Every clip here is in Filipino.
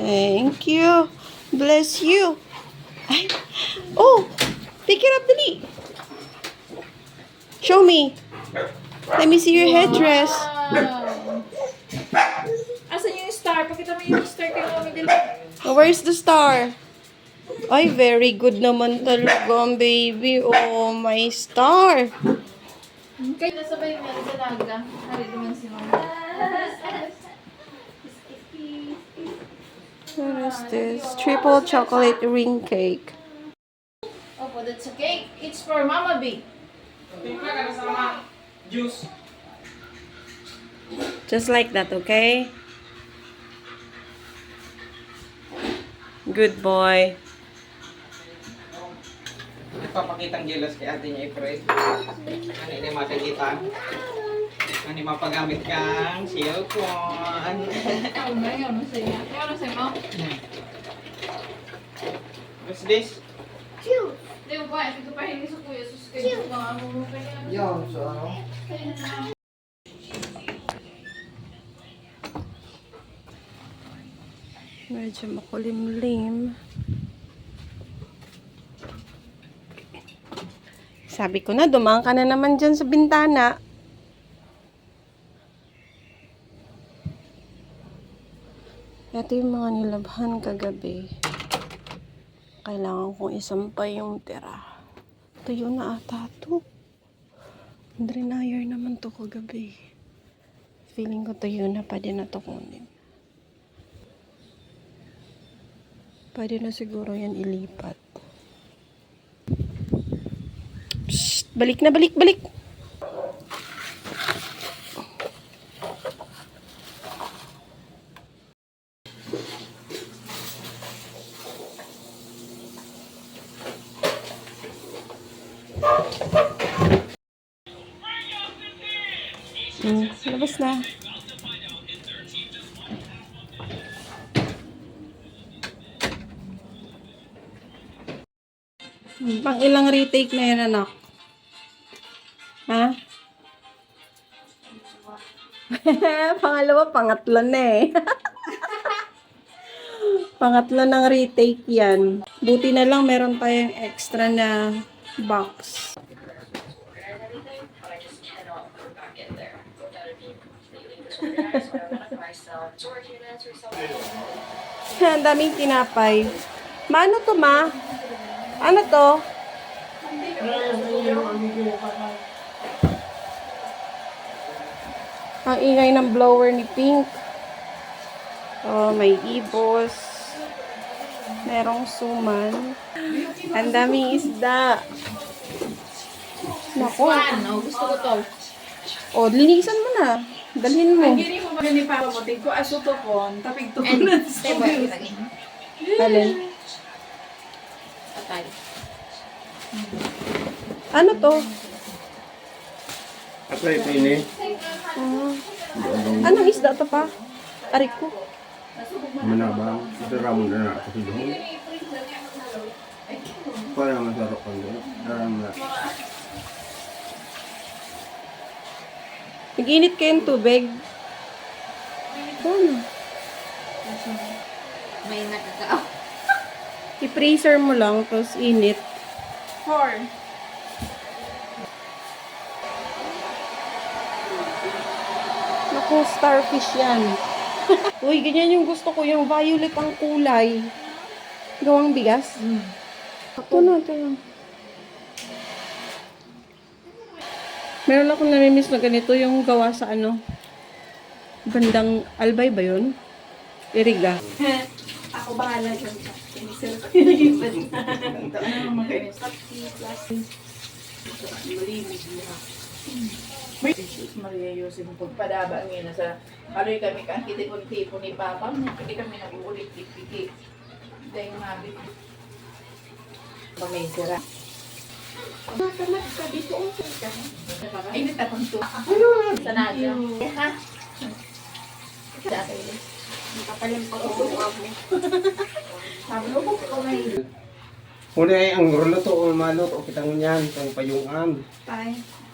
Thank you. Bless you. Ay. Oh, pick it up, dali. Show me. Let me see your headdress. Wow. Asan yung star? Pakita mo yung star kay Mami Dili. Oh, where's the star? Ay, very good naman talaga ang baby. Oh, my star. Kaya nasabay meron sa naga. Hari naman si Mami. What is this? Triple chocolate ring cake. Opo, that's a cake. It's for Mama B. Juice. Just like that, okay? Good boy. Nagpapakitang jealous kay ate niya, April. Ano hindi makikita? Ano mapagamit kang cellphone? Oh, ngayon, ano sa'yo? Ano sa'yo, Mom? What's this? Hindi mo ba? Ito pa hindi sa kuya. Sus, kayo mga mo kaya. Yung, so ano? Medyo makulimlim. Sabi ko na, dumaan ka na naman dyan sa bintana. Ito yung mga nilabhan kagabi. Kailangan kong isampay yung tira. Tuyo na ata to. Drinayer naman to kagabi. Feeling ko tuyo na, pwede na to kunin. Pwede na siguro yan ilipat. Psst! Balik na, balik, balik! Labas na. Pang ilang retake na yan, anak? Ha? Pangalawa, pangatlo na eh. Pangatlo ng retake yan. Buti na lang meron tayong extra na box. Ang daming tinapay. Maano to, ma? Ano to? Ang ingay ng blower ni Pink. Oh, may ibos. Merong suman. Ang daming isda. Nako. Ano? Gusto ko to. Oh, linisan mo na. Dalhin mo. Hindi ko magani para mo. Tingko aso to po. Tapig to And, na stay by it again. Alin? Patay. Ano to? Apa itu ini? Ah. Anong isda to pa? Arik ko. Menabang. Itu ramu dan aku sudah. Apa yang masarok kan? Dalam lah. Nag-init kayong tubig. Ano? May nakakaaw. I-freezer mo lang, tapos init. 4. Naku, starfish yan. Uy, ganyan yung gusto ko, yung violet ang kulay. Gawang bigas. Ito na, ito na. Meron akong namimiss na ganito, yung gawa sa ano, bandang Albay ba yun? Iriga. Ako bahala dyan. Pinisel ko yung iba. Ito ano magkainis. Plastic. Malimig niya. Jesus Maria Yosef, pagpadaba ngayon sa kaloy kami kang kitipon-tipon ni Papa. Hindi kami nag-ulit-tipiki. Dahil mabit. Pamesera. Matalag ka dito. Ay, natapang to. Sa naga. Ha? Dati. Nakapalimpag ako mo. Sabi mo ko may... Muna ay ang ruluto o maluto kita ngunyan. Itong payungan.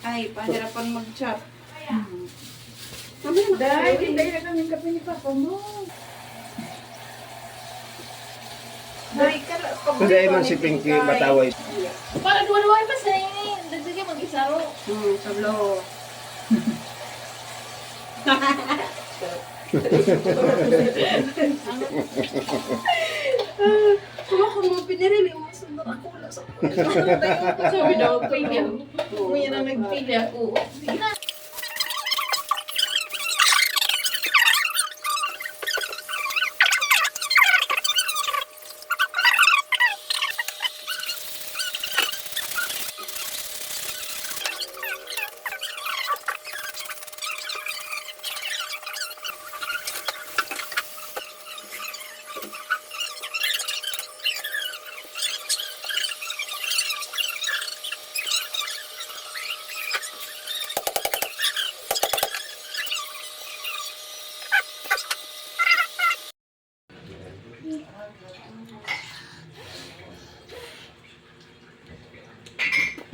Ay, pahirapan mag-chop. Dahil, hindi na kami kape ni Papa mo. Dari ka na. Kasi man si Pinky Bataway. Para dua-dua pa sa ini. Dagdagan mag-isaro. Sablo. Kuha ko mga pinirili mo sa nakakula sa sabi daw, pili ako. Kuya na nagpili ako. Sige na.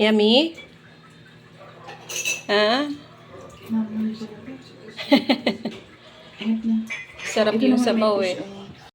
Yummy? Ha? Sarap yung sabaw eh.